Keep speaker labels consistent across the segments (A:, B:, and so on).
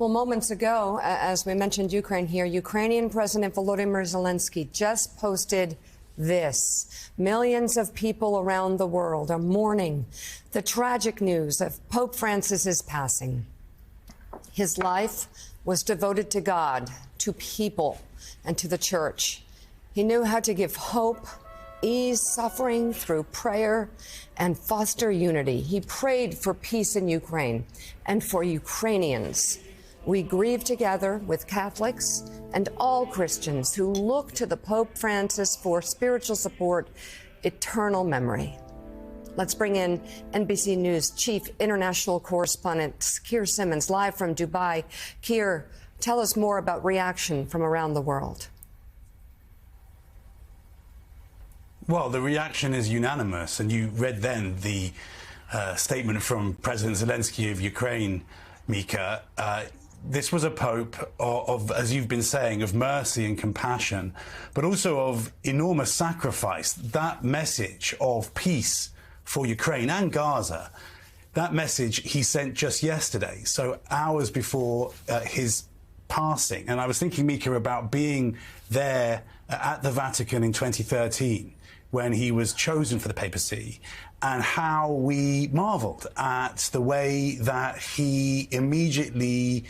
A: Well, moments ago, as we mentioned Ukraine here, Ukrainian President Volodymyr Zelensky just posted this. Millions of people around the world are mourning the tragic news of Pope Francis's passing. His life was devoted to God, to people, and to the church. He knew how to give hope, ease suffering through prayer, and foster unity. He prayed for peace in Ukraine and for Ukrainians. We grieve together with Catholics and all Christians who look to the Pope Francis for spiritual support, eternal memory. Let's bring in NBC News Chief International Correspondent Keir Simmons, live from Dubai. Keir, tell us more about reaction from around the world.
B: Well, the reaction is unanimous, and you read then the statement from President Zelensky of Ukraine, Mika. This was a pope of, as you've been saying, of mercy and compassion, but also of enormous sacrifice. That message of peace for Ukraine and Gaza, that message he sent just yesterday, so hours before his passing. And I was thinking, Mika, about being there at the Vatican in 2013 when he was chosen for the papacy, and how we marveled at the way that he immediately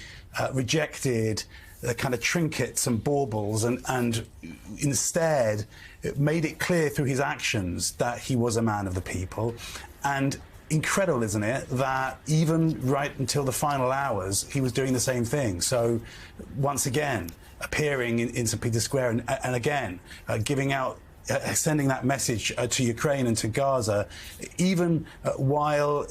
B: rejected the kind of trinkets and baubles and instead made it clear through his actions that he was a man of the people. And incredible, isn't it, that even right until the final hours, he was doing the same thing. So once again, appearing in St. Peter's Square and again, giving out sending that message to Ukraine and to Gaza, even while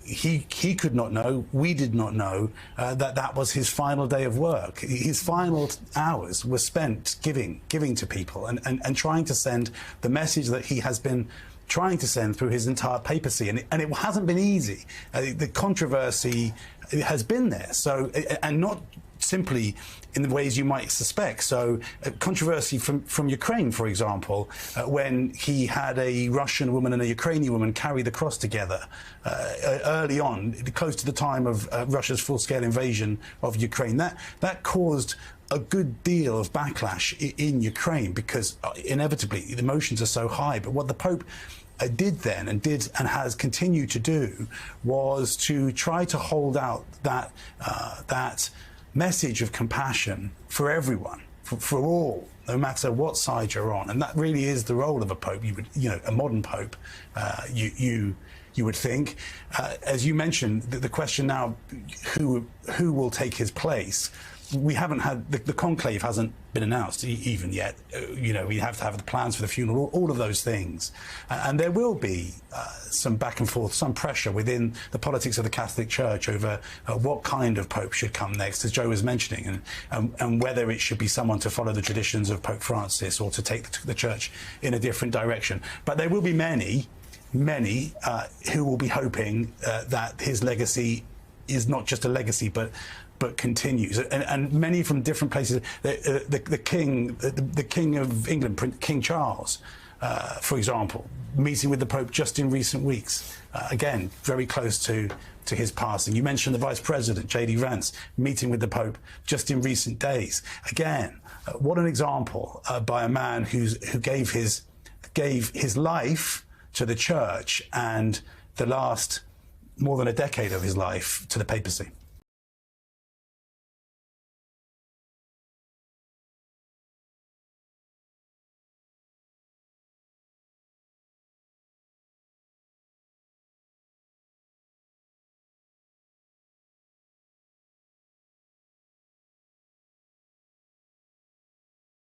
B: he could not know, we did not know, that was his final day of work. His final hours were spent giving to people and trying to send the message that he has been trying to send through his entire papacy. And it hasn't been easy. The controversy has been there. So, and not simply in the ways you might suspect. So controversy from Ukraine, for example, when he had a Russian woman and a Ukrainian woman carry the cross together early on, close to the time of Russia's full-scale invasion of Ukraine. That caused a good deal of backlash in Ukraine because inevitably the emotions are so high. But what the Pope did then and has continued to do was to try to hold out that message of compassion for everyone, for all, no matter what side you're on. And that really is the role of a pope. A modern pope, you would think. As you mentioned, the question now, who will take his place? We haven't had, the conclave hasn't been announced even yet. We have to have the plans for the funeral, all of those things. And there will be some back and forth, some pressure within the politics of the Catholic Church over what kind of pope should come next, as Joe was mentioning, and whether it should be someone to follow the traditions of Pope Francis or to take the Church in a different direction. But there will be many who will be hoping that his legacy is not just a legacy, but continues, and many from different places. The King of England, King Charles, for example, meeting with the Pope just in recent weeks, again very close to his passing. You mentioned the Vice President, J.D. Vance, meeting with the Pope just in recent days. Again, what an example by a man who gave his life to the Church and the last more than a decade of his life to the papacy.